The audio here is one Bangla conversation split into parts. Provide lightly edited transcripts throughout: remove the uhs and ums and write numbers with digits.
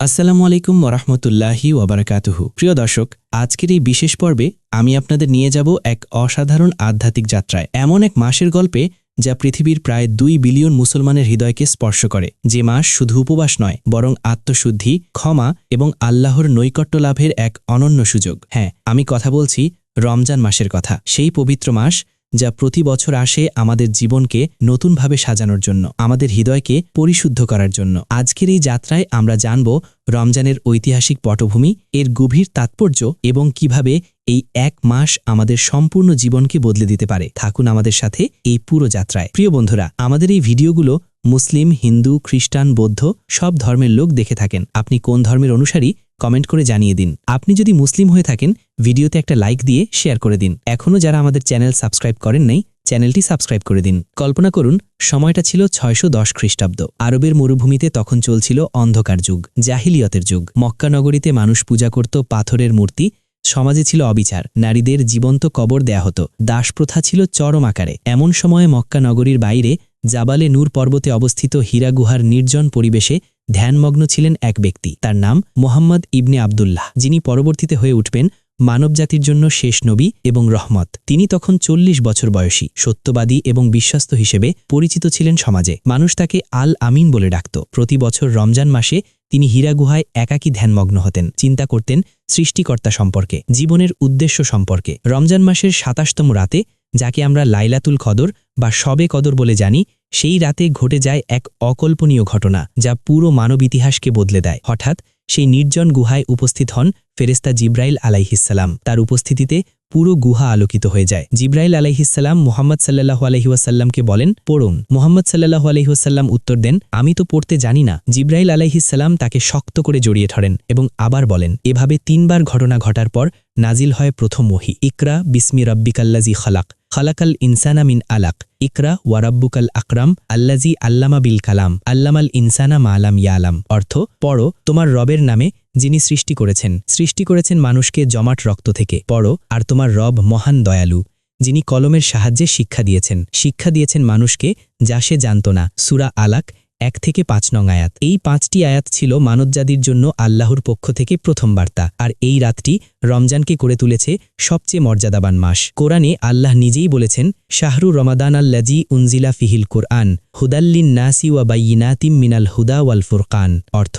আসসালামু আলাইকুম ওরহমতুল্লাহি ওবরাকাতুহু। প্রিয় দর্শক, আজকের এই বিশেষ পর্বে আমি আপনাদের নিয়ে যাব এক অসাধারণ আধ্যাত্মিক যাত্রায়, এমন এক মাসের গল্পে যা পৃথিবীর প্রায় 2 বিলিয়ন মুসলমানের হৃদয়কে স্পর্শ করে। যে মাস শুধু উপবাস নয়, বরং আত্মশুদ্ধি, ক্ষমা এবং আল্লাহর নৈকট্য লাভের এক অনন্য সুযোগ। হ্যাঁ, আমি কথা বলছি রমজান মাসের কথা। সেই পবিত্র মাস যা প্রতি বছর আসে আমাদের জীবনকে নতুনভাবে সাজানোর জন্য, আমাদের হৃদয়কে পরিশুদ্ধ করার জন্য। আজকের এই যাত্রায় আমরা জানব রমজানের ঐতিহাসিক পটভূমি, এর গভীর তাৎপর্য এবং কিভাবে এই এক মাস আমাদের সম্পূর্ণ জীবনকে বদলে দিতে পারে। থাকুন আমাদের সাথে এই পুরো যাত্রায়। প্রিয় বন্ধুরা, আমাদের এই ভিডিওগুলো মুসলিম, হিন্দু, খ্রিস্টান, বৌদ্ধ সব ধর্মের লোক দেখে থাকেন। আপনি কোন ধর্মের অনুসারী কমেন্ট করে জানিয়ে দিন। আপনি যদি মুসলিম হয়ে থাকেন, ভিডিওতে একটা লাইক দিয়ে শেয়ার করে দিন। এখনও যারা আমাদের চ্যানেল সাবস্ক্রাইব করেন নাই, চ্যানেলটি সাবস্ক্রাইব করে দিন। কল্পনা করুন, সময়টা ছিল 610 খ্রিস্টাব্দ। আরবের মরুভূমিতে তখন চলছিল অন্ধকার যুগ, জাহিলিয়তের যুগ। মক্কা নগরীতে মানুষ পূজা করত পাথরের মূর্তি, সমাজে ছিল অবিচার, নারীদের জীবন্ত কবর দেয়া হতো, দাসপ্রথা ছিল চরম আকারে। এমন সময়ে মক্কা নগরীর বাইরে জাবালে নূর পর্বতে অবস্থিত হীরা গুহার নির্জন পরিবেশে ধ্যানমগ্ন ছিলেন এক ব্যক্তি। তার নাম মোহাম্মদ ইবনে আবদুল্লাহ, যিনি পরবর্তীতে হয়ে উঠবেন মানবজাতির জন্য শেষ নবী এবং রহমত। তিনি তখন 40 বছর বয়সী, সত্যবাদী এবং বিশ্বস্ত হিসেবে পরিচিত ছিলেন সমাজে। মানুষ তাকে আল আমিন বলে ডাকত। প্রতি বছর রমজান মাসে তিনি হীরা গুহায় একাকী ধ্যানমগ্ন হতেন, চিন্তা করতেন সৃষ্টিকর্তা সম্পর্কে, জীবনের উদ্দেশ্য সম্পর্কে। রমজান মাসের 27তম রাতে, যাকে আমরা লাইলাতুল কদর বা শবে কদর বলে জানি, সেই রাতে ঘটে যায় এক অকল্পনীয় ঘটনা যা পুরো মানব ইতিহাসকে বদলে দেয়। হঠাৎ সেই নির্জন গুহায় উপস্থিত হন ফেরেশতা জিব্রাইল আলাইহিসসালাম। তার উপস্থিতিতে পুরো গুহা আলোকিত হয়ে যায়। জিব্রাইল আলাইহিসসালাম মুহাম্মদ সাল্লাল্লাহু আলাইহি ওয়াসাল্লামকে বলেন, পড়ুন। মুহাম্মদ সাল্লাল্লাহু আলাইহি ওয়াসাল্লাম উত্তর দেন, আমি তো পড়তে জানি না। জিব্রাইল আলাইহিসসালাম তাকে শক্ত করে জড়িয়ে ধরেন এবং আবার বলেন। এভাবে 3 বার ঘটনা ঘটার পর নাজিল হয় প্রথম ওহী, ইকরা বিসমি রাব্বিকাল্লাযী খালাক, খালাকাল ইনসানা মিন আলাক, ইকরা ওয়া রাব্বুকাল আকরাম আল্লাযী আল্লামা বিল কালাম, আল্লামাল ইনসানা মা লাম ইয়ালাম। অর্থ, পড়ো তোমার রবের নামে, যিনি সৃষ্টি করেছেন মানুষকে জমাট রক্ত থেকে। পড়ো, আর তোমার রব মহান দয়ালু, যিনি কলমের সাহায্যে শিক্ষা দিয়েছেন মানুষকে যা সে জানত না। সূরা আলাক 1 থেকে 5 নং আয়াত। এই 5টি আয়াত ছিল মানবজাতির জন্য আল্লাহর পক্ষ থেকে প্রথম বার্তা। আর এই রাতটি রমজানকে করে তুলেছে সবচেয়ে মর্যাদাবান মাস। কোরআনে আল্লাহ নিজেই বলেছেন, শাহরু রমাদান আল্লাযী উনজিলা ফিহিল কুরআন হুদাল্লিন নাসি ওয়া বাইয়িনাতিম মিনাল হুদা ওয়াল ফুরকান। অর্থ,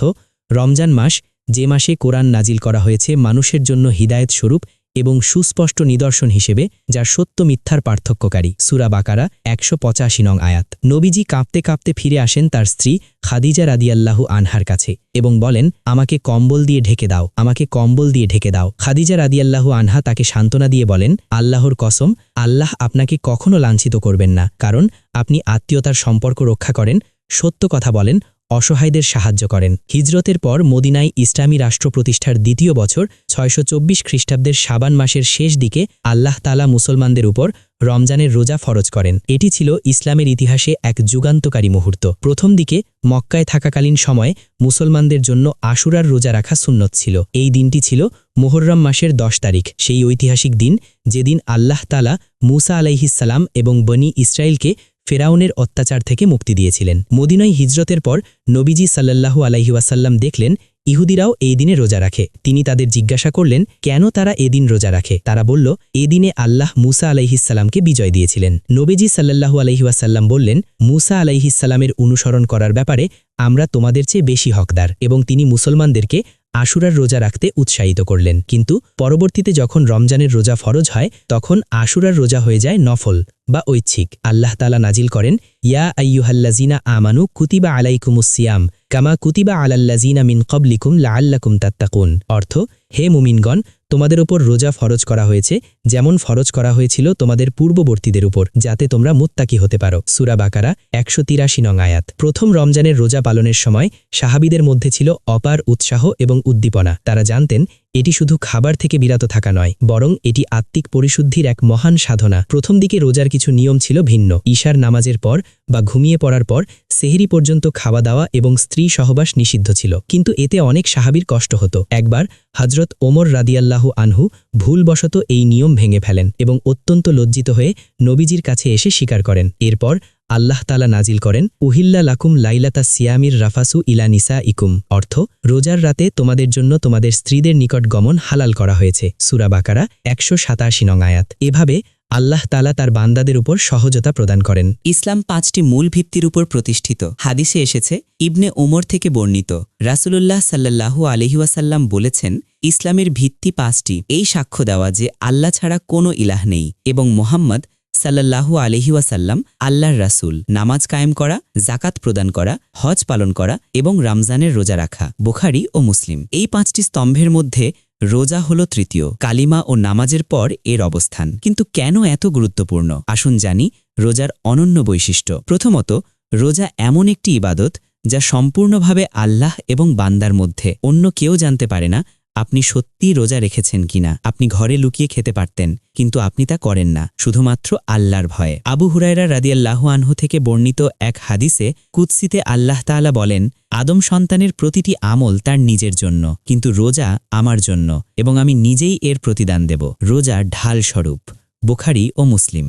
রমজান মাস, যে মাসে কোরআন নাজিল করা হয়েছে মানুষের জন্য হিদায়েত স্বরূপ এবং সুস্পষ্ট নিদর্শন হিসেবে, যা সত্য মিথ্যার পার্থক্যকারী। সূরা বাকারা 185 নং আয়াত। নবীজি কাঁপতে কাঁপতে ফিরে আসেন তার স্ত্রী খাদিজা রাদিয়াল্লাহু আনহার কাছে এবং বলেন, আমাকে কম্বল দিয়ে ঢেকে দাও। খাদিজা রাদিয়াল্লাহু আনহা তাকে সান্ত্বনা দিয়ে বলেন, আল্লাহর কসম, আল্লাহ আপনাকে কখনো লাঞ্ছিত করবেন না, কারণ আপনি আত্মীয়তার সম্পর্ক রক্ষা করেন, সত্য কথা বলেন, অসহায়দের সাহায্য করেন। হিজরতের পর মদিনায় ইসলামী রাষ্ট্র প্রতিষ্ঠার 2য় বছর 624 খ্রিস্টাব্দের শাবান মাসের শেষ দিকে আল্লাহ তাআলা মুসলমানদের উপর রমজানের রোজা ফরজ করেন। এটি ছিল ইসলামের ইতিহাসে এক যুগান্তকারী মুহূর্ত। প্রথম দিকে মক্কায় থাকাকালীন সময়ে মুসলমানদের জন্য আশুরার রোজা রাখা সুন্নত ছিল। এই দিনটি ছিল মুহররম মাসের 10 তারিখ, সেই ঐতিহাসিক দিন যেদিন আল্লাহ তাআলা মূসা আলাইহিসসালাম এবং বনি ইসরাইলকে ফেরাউনের অত্যাচার থেকে মুক্তি দিয়েছিলেন। মদিনায় হিজরতের পর নবীজি সাল্লাল্লাহু আলাইহি ওয়াসাল্লাম দেখলেন ইহুদিরাও এই দিনে রোজা রাখে। তিনি তাদের জিজ্ঞাসা করলেন, কেন তারা এদিন রোজা রাখে? তারা বলল, এদিনে আল্লাহ মূসা আলাইহিসসালামকে বিজয় দিয়েছিলেন। নবীজি সাল্লাল্লাহু আলাইহি ওয়াসাল্লাম বললেন, মূসা আলাইহিসসালামের অনুসরণ করার ব্যাপারে আমরা তোমাদের চেয়ে বেশি হকদার, এবং তিনি মুসলমানদেরকে আশুরার রোজা রাখতে উৎসাহিত করলেন। কিন্তু পরবর্তীতে যখন রমজানের রোজা ফরজ হয়, তখন আশুরার রোজা হয়ে যায় নফল বা ঐচ্ছিক। আল্লাহ তাআলা নাজিল করেন, ইয়া আইয়ুহাল্লাযীনা আমানু কুতিবা আলাইকুমুস সিয়াম কামা কুতিবা আলাল্লাযীনা মিন ক্বাবলিকুম লাআল্লাকুম তাত্তাকুন। অর্থ, হে মুমিনগণ, তোমাদের উপর রোজা ফরজ করা হয়েছে যেমন ফরজ করা হয়েছিল তোমাদের পূর্ববর্তীদের উপর, যাতে তোমরা মুত্তাকি হতে পারো। সূরা বাকারা 183 নং আয়াত। প্রথম রমজানের রোজা পালনের সময় সাহাবীদের মধ্যে ছিল অপার উৎসাহ এবং উদ্দীপনা। তারা জানতেন এটি শুধু খাবার থেকে বিরত থাকা নয়, বরং এটি আত্মিক পরিশুদ্ধির এক মহান সাধনা। প্রথম দিকে রোজার কিছু নিয়ম ছিল ভিন্ন। ঈশার নামাজের পর বা ঘুমিয়ে পড়ার পর সেহরি পর্যন্ত খাওয়া দাওয়া এবং স্ত্রী সহবাস নিষিদ্ধ ছিল, কিন্তু এতে অনেক সাহাবীর কষ্ট হতো। একবার হযরত ওমর রাদিয়াল্লাহু আনহু ভুলবশত এই নিয়ম ভেঙে ফেলেন এবং অত্যন্ত লজ্জিত হয়ে নবীজির কাছে এসে স্বীকার করেন। এরপর আল্লাহ তাআলা নাজিল করেন, উহিল্লা লাকুম লাইলাতা সিয়ামির রাফাসু ইলা নিসা ইকুম, অর্থ রোজার রাতে তোমাদের জন্য তোমাদের স্ত্রীদের নিকট গমন হালাল করা হয়েছে। সূরা বাকারা 187 নং আয়াত। এভাবে আল্লাহ তাআলা তার বান্দাদের উপর সহজতা প্রদান করেন। ইসলাম 5টি মূল ভিত্তির উপর প্রতিষ্ঠিত। হাদিসে এসেছে, ইবনে ওমর থেকে বর্ণিত, রাসূলুল্লাহ সাল্লাল্লাহু আলাইহি ওয়াসাল্লাম বলেছেন, ইসলামের ভিত্তি 5টি। এই সাক্ষ্য দেওয়া যে আল্লাহ ছাড়া কোনো ইলাহ নেই এবং মুহাম্মদ সাল্লাল্লাহু আলাইহি ওয়াসাল্লাম আল্লাহর রাসূল, নামাজ কায়েম করা, যাকাত প্রদান করা, হজ পালন করা এবং রমজানের রোজা রাখা। বুখারী ও মুসলিম। এই 5টি স্তম্ভের মধ্যে রোজা হলো তৃতীয়। কালিমা ও নামাজের পর এর অবস্থান। কিন্তু কেন এত গুরুত্বপূর্ণ? আসুন জানি রোজার অনন্য বৈশিষ্ট্য। প্রথমত, রোজা এমন একটি ইবাদত যা সম্পূর্ণভাবে আল্লাহ এবং বান্দার মধ্যে। অন্য কেউ জানতে পারে না আপনি সত্যিই রোজা রেখেছেন কিনা। আপনি ঘরে লুকিয়ে খেতে পারতেন, কিন্তু আপনি তা করেন না, শুধুমাত্র আল্লাহর ভয়ে। আবু হুরায়রা রাদিয়াল্লাহু আনহু থেকে বর্ণিত এক হাদিসে কুদসিতে আল্লাহ তাআলা বলেন, আদম সন্তানের প্রতিটি আমল তার নিজের জন্য, কিন্তু রোজা আমার জন্য এবং আমি নিজেই এর প্রতিদান দেব। রোজা ঢাল স্বরূপ। বুখারী ও মুসলিম।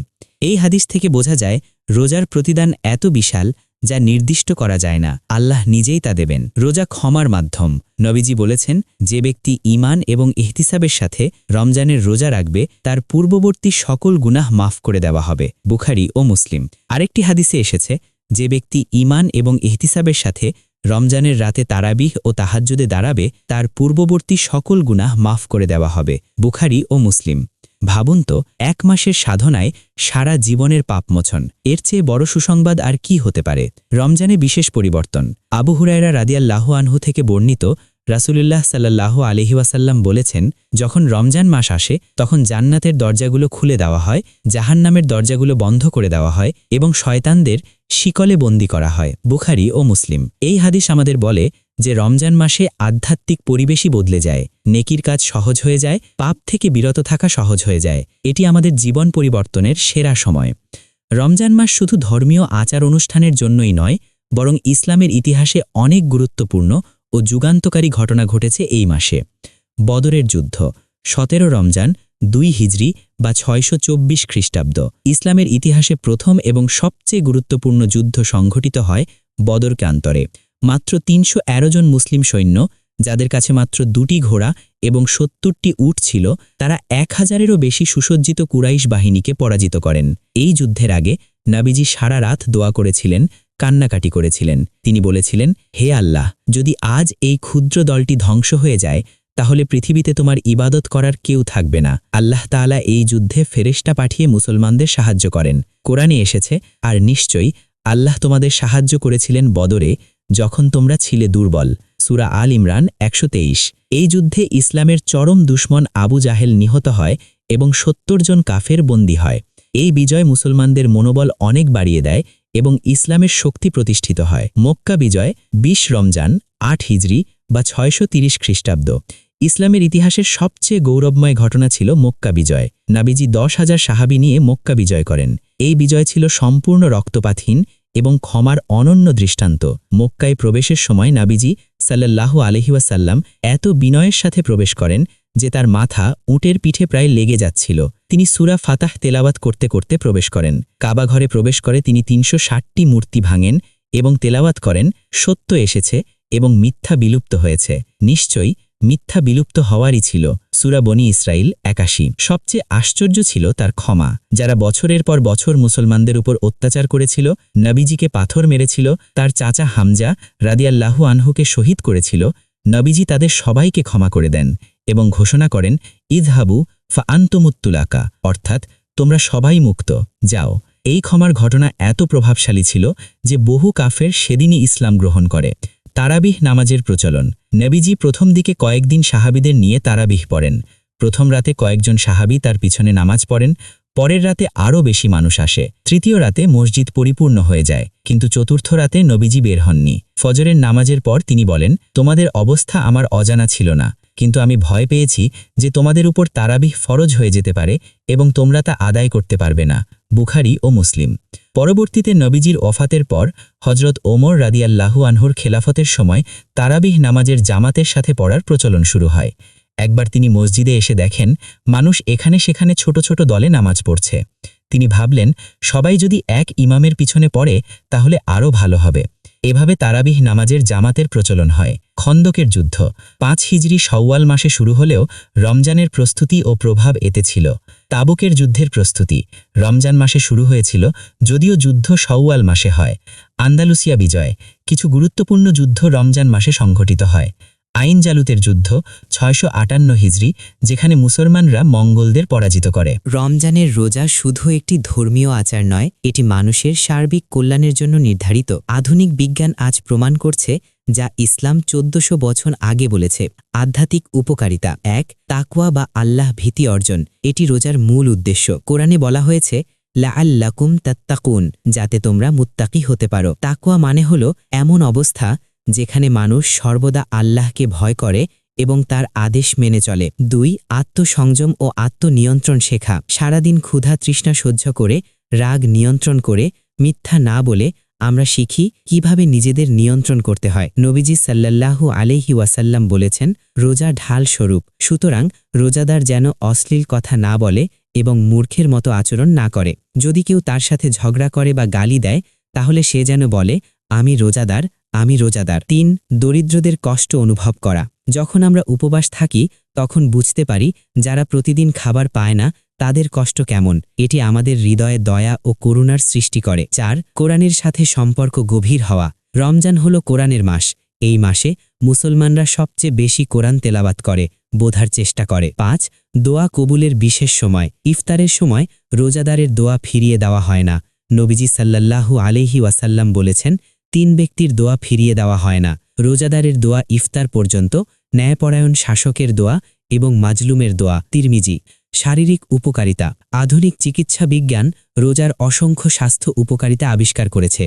এই হাদিস থেকে বোঝা যায় রোজার প্রতিদান এত বিশাল যা নির্দিষ্ট করা যায় না। আল্লাহ নিজেই তা দেবেন। রোজা ক্ষমার মাধ্যম। নবীজি বলেছেন, যে ব্যক্তি ঈমান এবং ইহতিসাবের সাথে রমজানের রোজা রাখবে তার পূর্ববর্তী সকল গুনাহ মাফ করে দেওয়া হবে। বুখারী ও মুসলিম। আরেকটি হাদিসে এসেছে, যে ব্যক্তি ঈমান এবং ইহতিসাবের সাথে রমজানের রাতে তারাবিহ ও তাহাজ্জুদে দাঁড়াবে তার পূর্ববর্তী সকল গুনাহ মাফ করে দেওয়া হবে। বুখারী ও মুসলিম। ভাবুন তো, 1 মাসের সাধনায় সারা জীবনের পাপমোচন। এর চেয়ে বড় সুসংবাদ আর কি হতে পারে? রমজানে বিশেষ পরিবর্তন। আবু হুরায়রা রাদিয়াল্লাহু আনহু থেকে বর্ণিত, রাসূলুল্লাহ সাল্লাল্লাহু আলাইহি ওয়াসাল্লাম বলেছেন, যখন রমজান মাস আসে তখন জান্নাতের দরজাগুলো খুলে দেওয়া হয়, জাহান্নামের দরজাগুলো বন্ধ করে দেওয়া হয় এবং শয়তানদের শিকলে বন্দী করা হয়। বুখারী ও মুসলিম। এই হাদিস আমাদের বলে যে রমজান মাসে আধ্যাত্মিক পরিবেশই বদলে যায়, নেকির কাজ সহজ হয়ে যায়, পাপ থেকে বিরত থাকা সহজ হয়ে যায়। এটি আমাদের জীবন পরিবর্তনের সেরা সময়। রমজান মাস শুধু ধর্মীয় আচার অনুষ্ঠানের জন্যই নয়, বরং ইসলামের ইতিহাসে অনেক গুরুত্বপূর্ণ ও যুগান্তকারী ঘটনা ঘটেছে এই মাসে। বদরের যুদ্ধ 17 রমজান 2 হিজরি বা 624 খ্রিস্টাব্দ। ইসলামের ইতিহাসে প্রথম এবং সবচেয়ে গুরুত্বপূর্ণ যুদ্ধ সংঘটিত হয় বদর প্রান্তরে। মাত্র 311 জন মুসলিম সৈন্য, যাদের কাছে মাত্র 2টি ঘোড়া এবং 70টি উট ছিল, তারা 1000-এরও বেশি সুসজ্জিত কুরাইশ বাহিনীকে পরাজিত করেন। এই যুদ্ধের আগে নবীজি সারা রাত দোয়া করেছিলেন, কান্নাকাটি করেছিলেন। তিনি বলেছিলেন, হে আল্লাহ, যদি আজ এই ক্ষুদ্র দলটি ধ্বংস হয়ে যায় তাহলে পৃথিবীতে তোমার ইবাদত করার কেউ থাকবে না। আল্লাহ তাআলা এই যুদ্ধে ফেরেশতা পাঠিয়ে মুসলমানদের সাহায্য করেন। কোরআনে এসেছে, আর নিশ্চয়ই আল্লাহ তোমাদের সাহায্য করেছিলেন বদরে যখন তোমরা ছিলে দুর্বল। সূরা আল ইমরান 123। এই যুদ্ধে ইসলামের চরম দুশমন আবু জাহেল নিহত হয় এবং 70 জন কাফের বন্দী হয়। এই বিজয় মুসলমানদের মনোবল অনেক বাড়িয়ে দেয় এবং ইসলামের শক্তি প্রতিষ্ঠিত হয়। মক্কা বিজয় 20 রমজান 8 হিজরি বা 630 খ্রিস্টাব্দ। ইসলামের ইতিহাসের সবচেয়ে গৌরবময় ঘটনা ছিল মক্কা বিজয়। নবীজি 10,000 সাহাবী নিয়ে মক্কা বিজয় করেন। এই বিজয় ছিল সম্পূর্ণ রক্তপাতহীন এবং ক্ষমার অনন্য দৃষ্টান্ত। মক্কায় প্রবেশের সময় নবীজি সাল্লাল্লাহু আলাইহি ওয়াসাল্লাম এত বিনয়ের সাথে প্রবেশ করেন যে তার মাথা উটের পিঠে প্রায় লেগে যাচ্ছিল। তিনি সূরা ফাতাহ তেলাওয়াত করতে করতে প্রবেশ করেন। কাবা ঘরে প্রবেশ করে তিনি 360টি মূর্তি ভাঙেন এবং তেলাওয়াত করেন, সত্য এসেছে এবং মিথ্যা বিলুপ্ত হয়েছে। নিশ্চয়ই মিথ্যা বিলুপ্ত হওয়ারই ছিল। সূরা বনী ইসরাইল 81। সবচেয়ে আশ্চর্য ছিল তার ক্ষমা। যারা বছরের পর বছর মুসলমানদের উপর অত্যাচার করেছিল, নবীজিকে পাথর মেরেছিল, তার চাচা হামজা রাদিয়াল্লাহু আনহুকে শহীদ করেছিল, নবীজি তাদের সবাইকে ক্ষমা করে দেন এবং ঘোষণা করেন, ইযহাবু ফা আনতুমুত তুলাকা, অর্থাৎ তোমরা সবাই মুক্ত, যাও। এই ক্ষমার ঘটনা এত প্রভাবশালী ছিল যে বহু কাফের সেদিনই ইসলাম গ্রহণ করে। তারাবিহ নামাজের প্রচলন। নবীজি প্রথম দিকে কয়েকদিন সাহাবীদের নিয়ে তারাবিহ পড়েন। প্রথম রাতে কয়েকজন সাহাবী তার পিছনে নামাজ পড়েন, পরের রাতে আরও বেশি মানুষ আসে। তৃতীয় রাতে মসজিদ পরিপূর্ণ হয়ে যায়, কিন্তু চতুর্থ রাতে নবীজি বের হননি। ফজরের নামাজের পর তিনি বলেন, তোমাদের অবস্থা আমার অজানা ছিল না, কিন্তু আমি ভয় পেয়েছি যে তোমাদের উপর তারাবিহ ফরজ হয়ে যেতে পারে এবং তোমরা তা আদায় করতে পারবে না। বুখারী ও মুসলিম। পরবর্তীতে নবীজির ওফাতের পর হযরত ওমর রাদিয়াল্লাহু আনহুর খেলাফতের সময় তারাবিহ নামাজের জামাতের সাথে পড়ার প্রচলন শুরু হয়। একবার তিনি মসজিদে এসে দেখেন মানুষ এখানে সেখানে ছোট ছোট দলে নামাজ পড়ছে। তিনি ভাবলেন, সবাই যদি এক ইমামের পিছনে পড়ে তাহলে আরও ভালো হবে। এভাবে তারাবিহ নামাজের জামাতের প্রচলন হয়। খন্দকের যুদ্ধ 5 হিজরি শওয়াল মাসে শুরু হলেও রমজানের প্রস্তুতি ও প্রভাব এতে ছিল। তাবুকের যুদ্ধের প্রস্তুতি রমজান মাসে শুরু হয়েছিল, যদিও যুদ্ধ শওয়াল মাসে হয়। আন্দালুসিয়া বিজয় কিছু গুরুত্বপূর্ণ যুদ্ধ রমজান মাসে সংঘটিত হয়। আইন জালুতের যুদ্ধ 658 হিজরি, যেখানে মুসলমানরা মঙ্গলদের পরাজিত করে। রমজানের রোজা শুধু একটি ধর্মীয় আচার নয়, এটি মানুষের সার্বিক কল্যাণের জন্য নির্ধারিত। আধুনিক বিজ্ঞান আজ প্রমাণ করছে যা ইসলাম 1400 বছর আগে বলেছে। আধ্যাত্মিক উপকারিতা 1. তাকওয়া বা আল্লাহ ভীতি অর্জন। এটি রোজার মূল উদ্দেশ্য। কোরআনে বলা হয়েছে লাআল্লাকুম তাত্তাকুন, যাতে তোমরা মুত্তাকি হতে পারো। তাকওয়া মানে হলো এমন অবস্থা যেখানে মানুষ সর্বদা আল্লাহকে ভয় করে এবং তার আদেশ মেনে চলে। 2. আত্মসংযম ও আত্মনিয়ন্ত্রণ শেখা। সারাদিন ক্ষুধা তৃষ্ণা সহ্য করে, রাগ নিয়ন্ত্রণ করে, মিথ্যা না বলে আমরা শিখি কিভাবে নিজেদের নিয়ন্ত্রণ করতে হয়। নবীজি সাল্লাল্লাহু আলাইহি ওয়াসাল্লাম বলেছেন, রোজা ঢাল স্বরূপ। সুতরাং রোজাদার যেন অশ্লীল কথা না বলে এবং মূর্খের মতো আচরণ না করে। যদি কেউ তার সাথে ঝগড়া করে বা গালি দেয়, তাহলে সে যেন বলে, আমি রোজাদার, আমি রোজাদার। 3. দরিদ্রদের কষ্ট অনুভব করা। যখন আমরা উপবাস থাকি তখন বুঝতে পারি যারা প্রতিদিন খাবার পায় না তাদের কষ্ট কেমন। এটি আমাদের হৃদয়ে দয়া ও করুণার সৃষ্টি করে। 4. কোরআনের সাথে সম্পর্ক গভীর হওয়া। রমজান হলো কোরআনের মাস। এই মাসে মুসলমানরা সবচেয়ে বেশি কোরআন তেলাওয়াত করে, বোঝার চেষ্টা করে। 5. দোয়া কবুলের বিশেষ সময়। ইফতারের সময় রোজাদারের দোয়া ফিরিয়ে দেওয়া হয় না। নবীজি সাল্লাল্লাহু আলাইহি ওয়াসাল্লাম বলেছেন, 3 ব্যক্তির দোয়া ফিরিয়ে দেওয়া হয় না: রোজাদারের দোয়া ইফতার পর্যন্ত, ন্যায়পরায়ণ শাসকের দোয়া এবং মাজলুমের দোয়া। তিরমিজি। শারীরিক উপকারিতা। আধুনিক চিকিৎসা বিজ্ঞান রোজার অসংখ্য স্বাস্থ্য উপকারিতা আবিষ্কার করেছে।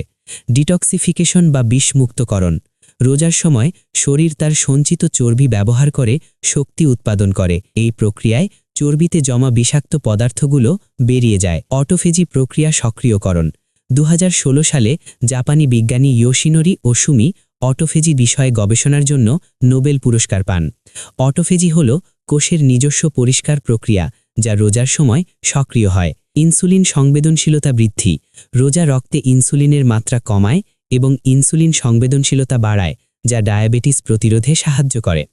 ডিটক্সিফিকেশন বা বিষমুক্তকরণ। রোজার সময় শরীর তার সঞ্চিত চর্বি ব্যবহার করে শক্তি উৎপাদন করে। এই প্রক্রিয়ায় চর্বিতে জমা বিষাক্ত পদার্থগুলো বেরিয়ে যায়। অটোফেজি প্রক্রিয়া সক্রিয়করণ। 2016 সালে জাপানি বিজ্ঞানী ইয়োশিনোরি ওসুমি অটোফেজি বিষয়ে গবেষণার জন্য নোবেল পুরস্কার পান। অটোফেজি হল কোষের নিজস্ব পরিষ্কার প্রক্রিয়া যা রোজার সময় সক্রিয় হয়। ইনসুলিন সংবেদনশীলতা বৃদ্ধি। রোজা রক্তে ইনসুলিনের মাত্রা কমায় এবং ইনসুলিন সংবেদনশীলতা বাড়ায়, যা ডায়াবেটিস প্রতিরোধে সাহায্য করে।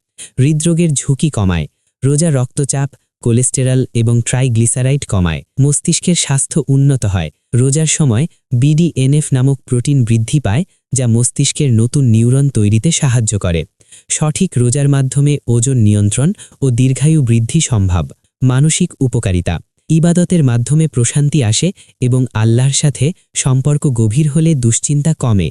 হৃদরোগের ঝুঁকি কমায়। রোজা রক্তচাপ, কোলেস্টেরল এবং ট্রাইগ্লিসারাইড কমায়। মস্তিষ্কের স্বাস্থ্য উন্নত হয়। রোজার সময় BDNF নামক প্রোটিন বৃদ্ধি পায়, যা মস্তিষ্কের নতুন নিউরন তৈরিতে সাহায্য করে। সঠিক রোজার মাধ্যমে ওজন নিয়ন্ত্রণ ও দীর্ঘায়ু বৃদ্ধি সম্ভব। মানসিক উপকারিতা। ইবাদতের মাধ্যমে প্রশান্তি আসে এবং আল্লাহর সাথে সম্পর্ক গভীর হলে দুশ্চিন্তা কমে।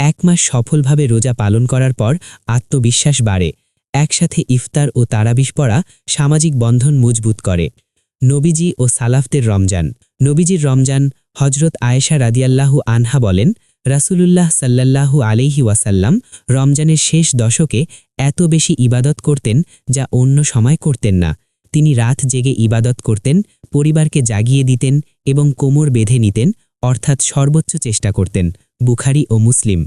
1 মাস সফলভাবে রোজা পালন করার পর আত্মবিশ্বাস বাড়ে। একসাথে ইফতার ও তারাবিহ পড়া সামাজিক বন্ধন মজবুত করে। নবীজি ও সালাফদের রমজান। নবীজির রমজান। হজরত আয়েশা রাদিয়াল্লাহু আনহা বলেন, রাসূলুল্লাহ সাল্লাল্লাহু আলাইহি ওয়াসাল্লাম রমজানের শেষ দশকে এত বেশি ইবাদত করতেন যা অন্য সময় করতেন না। তিনি রাত জেগে ইবাদত করতেন, পরিবারকে জাগিয়ে দিতেন এবং কোমর বেঁধে নিতেন, অর্থাৎ সর্বোচ্চ চেষ্টা করতেন। বুখারী ও মুসলিম।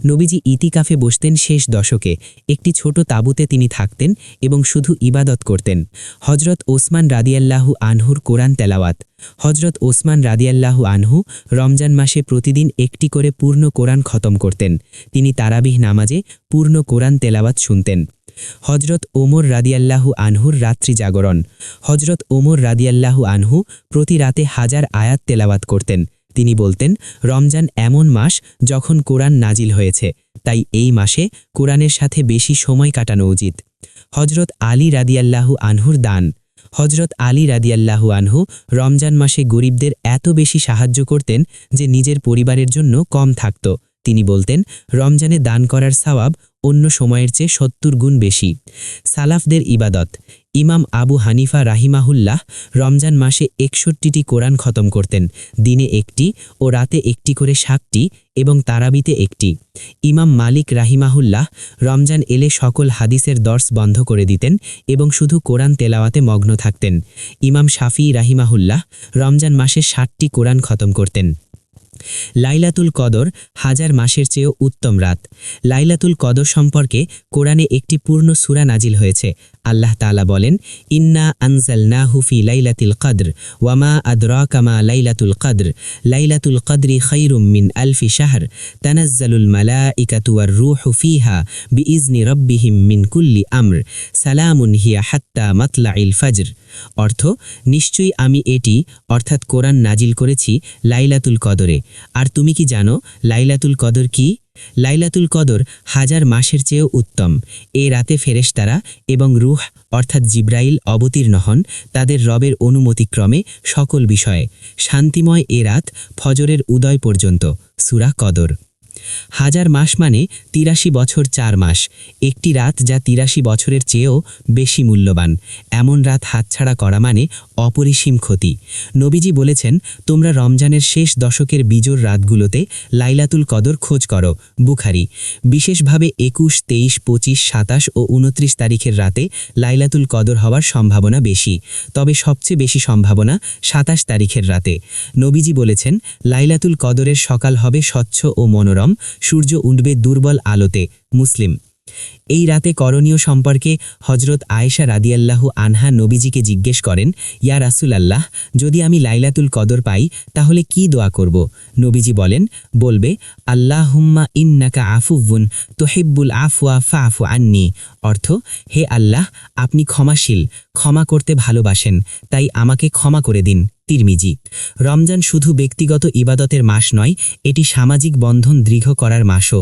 নবীজি ইতিকাফে বসতেন শেষ দশকে। একটি ছোট তাঁবুতে তিনি থাকতেন এবং শুধু ইবাদত করতেন। হজরত ওসমান রাদিয়াল্লাহু আনহুর কোরআন তেলাওয়াত। হজরত ওসমান রাদিয়াল্লাহু আনহু রমজান মাসে প্রতিদিন একটি করে পূর্ণ কোরআন খতম করতেন। তিনি তারাবিহ নামাজে পূর্ণ কোরআন তেলাওয়াত শুনতেন। হজরত ওমর রাদিয়াল্লাহু আনহুর রাত্রি জাগরণ। হজরত ওমর রাদিয়াল্লাহু আনহু প্রতি রাতে 1000 আয়াত তেলাওয়াত করতেন। তিনি বলতেন, রমজান এমন মাস যখন কোরআন নাজিল হয়েছে, তাই এই মাসে কোরআনের সাথে বেশি সময় কাটানো উচিত। হজরত আলী রাদিয়াল্লাহু আনহুর দান। হজরত আলী রাদিয়াল্লাহু আনহু রমজান মাসে গরিবদের এত বেশি সাহায্য করতেন যে নিজের পরিবারের জন্য কম থাকত। তিনি বলতেন, রমজানে দান করার সওয়াব অন্য সময়ের চেয়ে 70 গুণ বেশি। সালাফদের ইবাদত। ইমাম আবু হানিফা রাহিমাহুল্লাহ রমজান মাসে 61টি কোরআন খতম করতেন, দিনে 1টি ও রাতে 1টি করে 7টি এবং তারাবিতে 1টি। ইমাম মালিক রাহিমাহুল্লাহ রমজান এলে সকল হাদিসের দর্স বন্ধ করে দিতেন এবং শুধু কোরআন তেলাওয়াতে মগ্ন থাকতেন। ইমাম শাফি রাহিমাহুল্লাহ রমজান মাসে 60টি কোরআন খতম করতেন। লাইলাতুল কদর 1000 মাসের চেয়েও উত্তম রাত। লাইলাতুল কদর সম্পর্কে কোরআনে একটি পূর্ণ সূরা নাজিল হয়েছে। আল্লাহ তাআলা বলেন, ইন্না আনজালনাহু ফি লাইলাতিল কদর ওয়ামা আদরাকা মা লাইলাতুল কদর লাইলাতুল কদরি খায়রুম মিন আলফি শাহর তানাজ্জালুল মালাইকাতু ওয়ার রূহু ফিহা বিইজনি রাব্বিহিম মিন কুল্লি আমর সালামুন হিয়া হাত্তা মাতলাইল ফজর। অর্থ, নিশ্চয়ই আমি এটি অর্থাৎ কোরআন নাজিল করেছি লাইলাতুল কদরে। আর তুমি কি জানো লাইলাতুল কদর কি? লাইলাতুল কদর 1000 মাসের চেয়েও উত্তম। এ রাতে ফেরেশতারা এবং রূহ অর্থাৎ জিব্রাইল অবতীর্ণ হন তাদের রবের অনুমতিক্রমে সকল বিষয়ে। শান্তিময় এ রাত ফজরের উদয় পর্যন্ত। সূরা কদর। 1000 মাস মানে 83 বছর 4 মাস। একটি রাত যা 83 বছরের চেয়েও বেশি মূল্যবান। এমন রাত হাতছাড়া করা মানে অপরিসীম ক্ষতি। নবীজি বলেছেন, তোমরা রমজানের শেষ দশকের বিজোড় রাতগুলোতে লাইলাতুল কদর খোঁজ করো। বুখারী। বিশেষভাবে 21, 23, 25, 27 ও 29 তারিখের রাতে লাইলাতুল কদর হওয়ার সম্ভাবনা বেশি। তবে সবচেয়ে বেশি সম্ভাবনা 27 তারিখের রাতে। নবীজি বলেছেন, লাইলাতুল কদরের সকাল হবে স্বচ্ছ ও মনোরম, সূর্য উঠবে দুর্বল আলোতে। মুসলিম। এই রাতে করণীয় সম্পর্কে হজরত আয়েশা রাদিয়াল্লাহু আনহা নবীজিকে জিজ্ঞেস করেন, ইয়া রাসূলাল্লাহ, যদি আমি লাইলাতুল কদর পাই তাহলে কি দোয়া করব? নবীজি বলেন, বলবে, আল্লাহুম্মা ইন্নাকা আফুউন তুহিব্বুল আফওয়া ফাফু আন্নি। অর্থ, হে আল্লাহ, আপনি ক্ষমাশীল, ক্ষমা করতে ভালোবাসেন, তাই আমাকে ক্ষমা করে দিন। তিরমিজি। রমজান শুধু ব্যক্তিগত ইবাদতের মাস নয়, এটি সামাজিক বন্ধন দৃঢ় করার মাসও।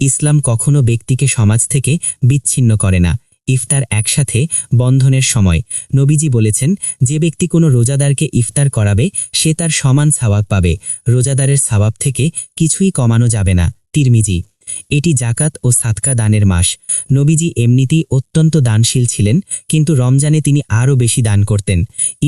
ইসলাম কখনো ব্যক্তিকে সমাজ থেকে বিচ্ছিন্ন করে না। ইফতার একসাথে বন্ধনের সময়। নবীজি বলেছেন, যে ব্যক্তি কোনো রোজাদারকে ইফতার করাবে সে তার সমান সওয়াব পাবে। রোজাদারের সওয়াব থেকে কিছুই কমানো যাবে না। তিরমিজি। এটি জাকাত ও সাদকা দানের মাস। নবীজি এমনিতেই অত্যন্ত দানশীল ছিলেন, কিন্তু রমজানে তিনি আরও বেশি দান করতেন।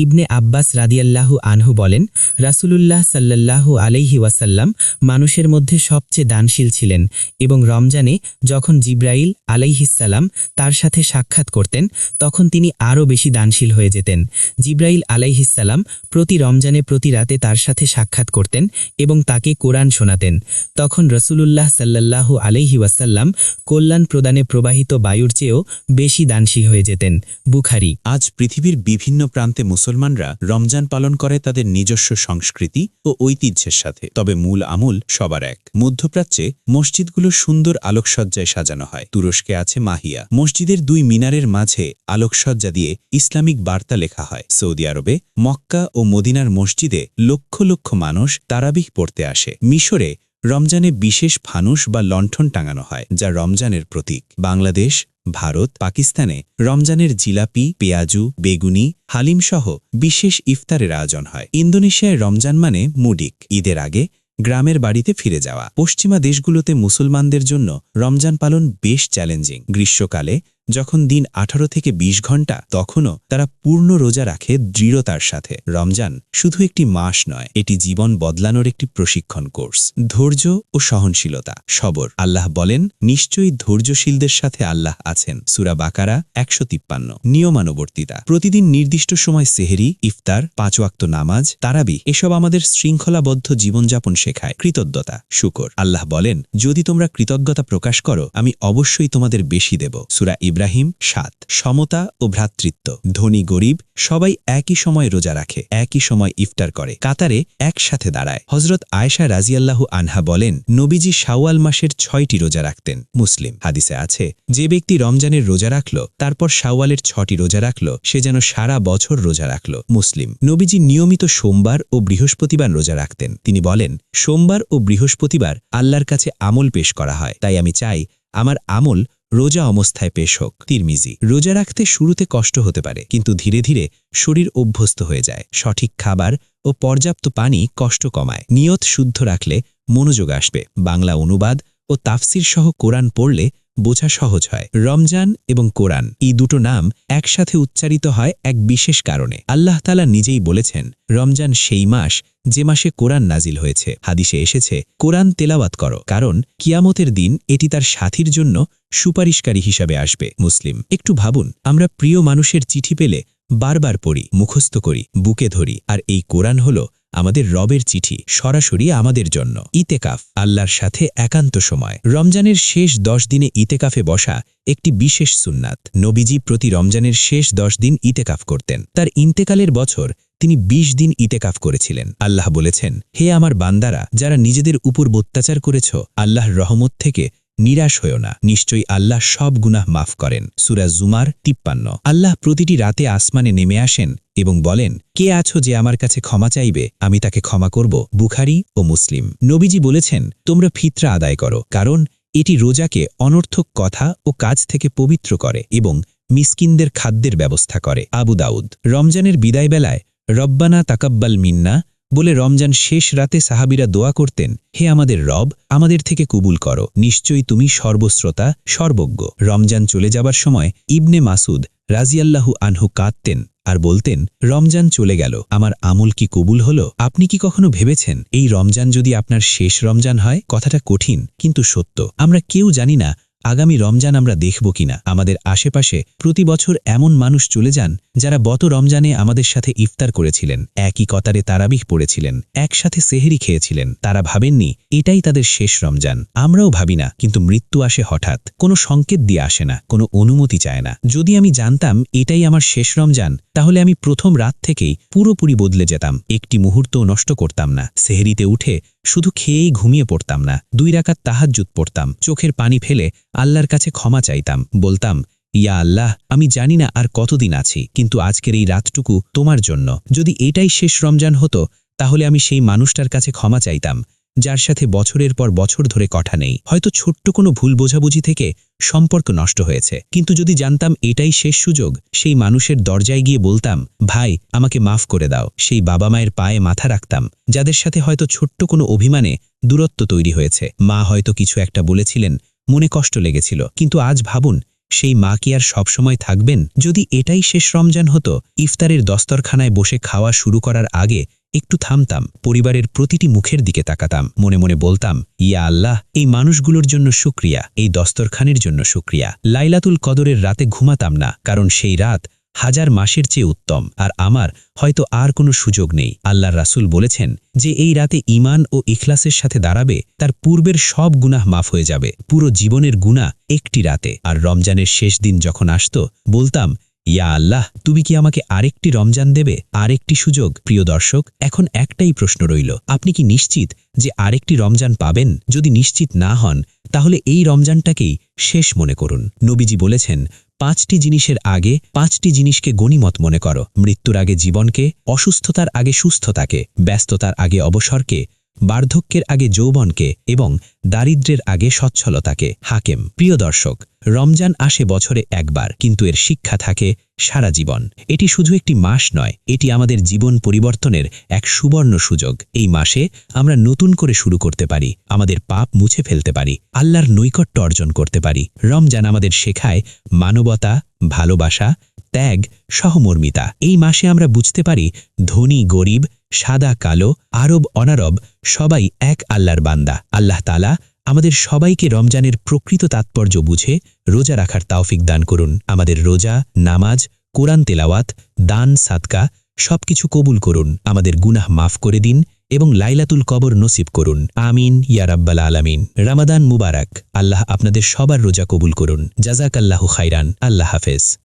ইবনে আব্বাস রাদিয়াল্লাহু আনহু বলেন, রাসূলুল্লাহ সাল্লাল্লাহু আলাইহি ওয়াসাল্লাম মানুষের মধ্যে সবচেয়ে দানশীল ছিলেন এবং রমজানে যখন জিব্রাইল আলাইহিসসালাম তার সাথে সাক্ষাৎ করতেন তখন তিনি আরও বেশি দানশীল হয়ে যেতেন। জিব্রাইল আলাইহিসসালাম প্রতি রমজানে প্রতি রাতে তার সাথে সাক্ষাৎ করতেন এবং তাকে কোরআন শোনাতেন। তখন রাসূলুল্লাহ সাল্লাল্লাহু আলাইহি ওয়াসাল্লাম কল্যাণ প্রদানে প্রবাহিত বায়ুর চেয়েও বেশি দানশীল হয়ে যেতেন। বুখারী। আজ পৃথিবীর বিভিন্ন প্রান্তে মুসলমানরা রমজান পালন করে তাদের নিজস্ব সংস্কৃতি ও ঐতিহ্যের সাথে, তবে মূল আমূল সবার এক। মধ্যপ্রাচ্যে মসজিদগুলো সুন্দর আলোকসজ্জায় সাজানো হয়। তুরস্কে আছে মাহিয়া। মসজিদের 2 মিনারের মাঝে আলোকসজ্জা দিয়ে ইসলামিক বার্তা লেখা হয়। সৌদি আরবে মক্কা ও মদিনার মসজিদে লক্ষ লক্ষ মানুষ তারাবিহ পড়তে আসে। মিশরে রমজানে বিশেষ ফানুস বা লণ্ঠন টাঙানো হয়, যা রমজানের প্রতীক। বাংলাদেশ, ভারত, পাকিস্তানে রমজানের জিলাপি, পেঁয়াজু, বেগুনি, হালিম সহ বিশেষ ইফতারের আয়োজন হয়। ইন্দোনেশিয়ায় রমজান মানে মুডিক, ঈদের আগে গ্রামের বাড়িতে ফিরে যাওয়া। পশ্চিমা দেশগুলোতে মুসলমানদের জন্য রমজান পালন বেশ চ্যালেঞ্জিং। গ্রীষ্মকালে যখন দিন 18 থেকে 20 ঘণ্টা, তখনও তারা পূর্ণ রোজা রাখে দৃঢ়তার সাথে। রমজান শুধু একটি মাস নয়, এটি জীবন বদলানোর একটি প্রশিক্ষণ কোর্স। ধৈর্য ও সহনশীলতা। সবর। আল্লাহ বলেন, নিশ্চয়ই ধৈর্যশীলদের সাথে আল্লাহ আছেন। সূরা বাকারা 153। নিয়মানুবর্তিতা। প্রতিদিন নির্দিষ্ট সময় সেহরি, ইফতার, 5 ওয়াক্ত নামাজ, তারাবিহ এসব আমাদের শৃঙ্খলাবদ্ধ জীবনযাপন শেখায়। কৃতজ্ঞতা, শুকর। আল্লাহ বলেন, যদি তোমরা কৃতজ্ঞতা প্রকাশ করো আমি অবশ্যই তোমাদের বেশি দেব। সূরা ইব্রাহিম 7। সমতা ও ভ্রাতৃত্ব। ধনী গরিব সবাই একই সময় রোজা রাখে, একই সময় ইফতার করে, কাতারে একসাথে দাঁড়ায়। হজরত আয়েশা রাদিয়াল্লাহু আনহা বলেন, নবীজি শাওয়াল মাসের 6টি রোজা রাখতেন। মুসলিম। হাদিসে আছে, যে ব্যক্তি রমজানের রোজা রাখল তারপর শাওয়ালের 6টি রোজা রাখল সে যেন সারা বছর রোজা রাখল। মুসলিম। নবীজি নিয়মিত সোমবার ও বৃহস্পতিবার রোজা রাখতেন। তিনি বলেন, সোমবার ও বৃহস্পতিবার আল্লাহর কাছে আমল পেশ করা হয়, তাই আমি চাই আমার আমল রোজা অবস্থায় পেশ হোক। তিরমিজি। রোজা রাখতে শুরুতে কষ্ট হতে পারে, কিন্তু ধীরে ধীরে শরীর অভ্যস্ত হয়ে যায়। সঠিক খাবার ও পর্যাপ্ত পানি কষ্ট কমায়। নিয়ত শুদ্ধ রাখলে মনোযোগ আসবে। বাংলা অনুবাদ ও তাফসির সহ কোরআন পড়লে বোঝা সহজ হয়। রমজান এবং কোরআন এই দুটো নাম একসাথে উচ্চারিত হয় এক বিশেষ কারণে। আল্লাহ তাআলা নিজেই বলেছেন, রমজান সেই মাস যে মাসে কোরআন নাজিল হয়েছে। হাদিসে এসেছে, কোরআন তেলাওয়াত করো, কারণ কিয়ামতের দিন এটি তার সাথীর জন্য সুপারিশকারী হিসাবে আসবে। মুসলিম। একটু ভাবুন, আমরা প্রিয় মানুষের চিঠি পেলে বারবার পড়ি, মুখস্থ করি, বুকে ধরি, আর এই কোরআন হলো আমাদের রবের চিঠি সরাসরি আমাদের জন্য। ইতেকাফ, আল্লাহর সাথে একান্ত সময়। রমজানের শেষ 10 দিনে ইতেকাফে বসা একটি বিশেষ সুন্নাত। নবীজি প্রতি রমজানের শেষ 10 দিন ইতেকাফ করতেন। তার ইন্তেকালের বছর তিনি 20 দিন ইতেকাফ করেছিলেন। আল্লাহ বলেছেন, হে আমার বান্দারা, যারা নিজেদের উপর অত্যাচার করেছ, আল্লাহর রহমত থেকে নিরাশ হয়েও না, নিশ্চয়ই আল্লাহ সব গুনাহ মাফ করেন। সূরা জুমার 53। আল্লাহ প্রতিটি রাতে আসমানে নেমে আসেন এবং বলেন, কে আছো যে আমার কাছে ক্ষমা চাইবে, আমি তাকে ক্ষমা করব। বুখারী ও মুসলিম। নবীজি বলেছেন, তোমরা ফিতরা আদায় করো, কারণ এটি রোজাকে অনর্থক কথা ও কাজ থেকে পবিত্র করে এবং মিসকিনদের খাদ্যের ব্যবস্থা করে। আবু দাউদ। রমজানের বিদায়বেলায় রব্বানা তাকাব্বাল মিন্না বলে রমজান শেষ রাতে সাহাবীরা দোয়া করতেন, হে আমাদের রব, আমাদের থেকে কবুল করো, নিশ্চয়ই তুমি সর্বশ্রোতা, সর্বজ্ঞ। রমজান চলে যাবার সময় ইবনে মাসুদ রাজিয়াল্লাহু আনহু কাঁদতেন আর বলতেন, রমজান চলে গেল, আমার আমল কি কবুল হলো? আপনি কি কখনো ভেবেছেন এই রমজান যদি আপনার শেষ রমজান হয়? কথাটা কঠিন কিন্তু সত্য। আমরা কেউ জানি না আগামী রমজান আমরা দেখব কিনা। আমাদের আশেপাশে প্রতি বছর এমন মানুষ চলে যান যারা গত রমজানে আমাদের সাথে ইফতার করেছিলেন, একই কতারে তারাবিহ পড়েছিলেন, একসাথে সেহরি খেয়েছিলেন। তারা ভাবেননি এটাই তাদের শেষ রমজান। আমরাও ভাবি না, কিন্তু মৃত্যু আসে হঠাৎ, কোনো সংকেত দিয়ে আসে না, কোনো অনুমতি চায় না। যদি আমি জানতাম এটাই আমার শেষ রমজান, তাহলে আমি প্রথম রাত থেকেই পুরোপুরি বদলে যেতাম, একটি মুহূর্তও নষ্ট করতাম না। সেহরিতে উঠে শুধু খেয়েই ঘুমিয়ে পড়তাম না, 2 রাকাত তাহাজ্জুদ পড়তাম, চোখের পানি ফেলে আল্লাহর কাছে ক্ষমা চাইতাম, বলতাম, ইয়া আল্লাহ, আমি জানি না আর কতদিন আছি, কিন্তু আজকের এই রাতটুকু তোমার জন্য। যদি এটাই শেষ রমজান হতো, তাহলে আমি সেই মানুষটার কাছে ক্ষমা চাইতাম যার সাথে বছরের পর বছর ধরে কথা নেই। হয়তো ছোট্ট কোনো ভুল বোঝাবুঝি থেকে সম্পর্ক নষ্ট হয়েছে, কিন্তু যদি জানতাম এটাই শেষ সুযোগ, সেই মানুষের দরজায় গিয়ে বলতাম, ভাই, আমাকে মাফ করে দাও। সেই বাবা মায়ের পায়ে মাথা রাখতাম যাদের সাথে হয়তো ছোট্ট কোনো অভিমানে দূরত্ব তৈরি হয়েছে। মা হয়তো কিছু একটা বলেছিলেন, মনে কষ্ট লেগেছিল, কিন্তু আজ ভাবুন, সেই মা কি আর সবসময় থাকবেন? যদি এটাই শেষ রমজান হতো, ইফতারের দস্তরখানায় বসে খাওয়া শুরু করার আগে একটু থামতাম, পরিবারের প্রতিটি মুখের দিকে তাকাতাম, মনে মনে বলতাম, ইয়া আল্লাহ, এই মানুষগুলোর জন্য শুকরিয়া, এই দস্তরখানের জন্য শুকরিয়া। লাইলাতুল কদরের রাতে ঘুমাতাম না, কারণ সেই রাত 1000 মাসের চেয়ে উত্তম, আর আমার হয়তো আর কোনো সুযোগ নেই। আল্লাহর রাসূল বলেছেন, যে এই রাতে ঈমান ও ইখলাসের সাথে দাঁড়াবে, তার পূর্বের সব গুনাহ মাফ হয়ে যাবে, পুরো জীবনের গুনাহ একটি রাতে। আর রমজানের শেষ দিন যখন আসত, বলতাম, ইয়া আল্লাহ, তুমি কি আমাকে আরেকটি রমজান দেবে, আরেকটি সুযোগ? প্রিয় দর্শক, এখন একটাই প্রশ্ন রইল, আপনি কি নিশ্চিত যে আরেকটি রমজান পাবেন? যদি নিশ্চিত না হন, তাহলে এই রমজানটাকেই শেষ মনে করুন। নবীজি বলেছেন, 5টি জিনিসের আগে 5টি জিনিসকে গনিমত মনে করো, মৃত্যুর আগে জীবনকে, অসুস্থতার আগে সুস্থতাকে, ব্যস্ততার আগে অবসরকে, বার্ধক্যের আগে যৌবনকে এবং দারিদ্র্যের আগে সচ্ছলতাকে। হাকেম। প্রিয় দর্শক, রমজান আসে বছরে একবার, কিন্তু এর শিক্ষা থাকে সারা জীবন। এটি শুধু একটি মাস নয়, এটি আমাদের জীবন পরিবর্তনের এক সুবর্ণ সুযোগ। এই মাসে আমরা নতুন করে শুরু করতে পারি, আমাদের পাপ মুছে ফেলতে পারি, আল্লাহর নৈকট্য অর্জন করতে পারি। রমজান আমাদের শেখায় মানবতা, ভালোবাসা, ত্যাগ, সহমর্মিতা। এই মাসে আমরা বুঝতে পারি, ধনী গরিব, সাদা কালো, আরব অনারব, সবাই এক আল্লাহর বান্দা। আল্লাহ তাআলা আমাদের সবাইকে রমজানের প্রকৃত তাৎপর্য বুঝে রোজা রাখার তৌফিক দান করুন। আমাদের রোজা, নামাজ, কোরআন তেলাওয়াত, দান, সাদকা সবকিছু কবুল করুন। আমাদের গুনাহ মাফ করে দিন এবং লাইলাতুল কদর নসিব করুন। আমিন ইয়া রাব্বাল আলামিন। রমাদান মুবারক। আল্লাহ আপনাদের সবার রোজা কবুল করুন। জাযাকাল্লাহু খাইরান। আল্লাহ হাফেজ।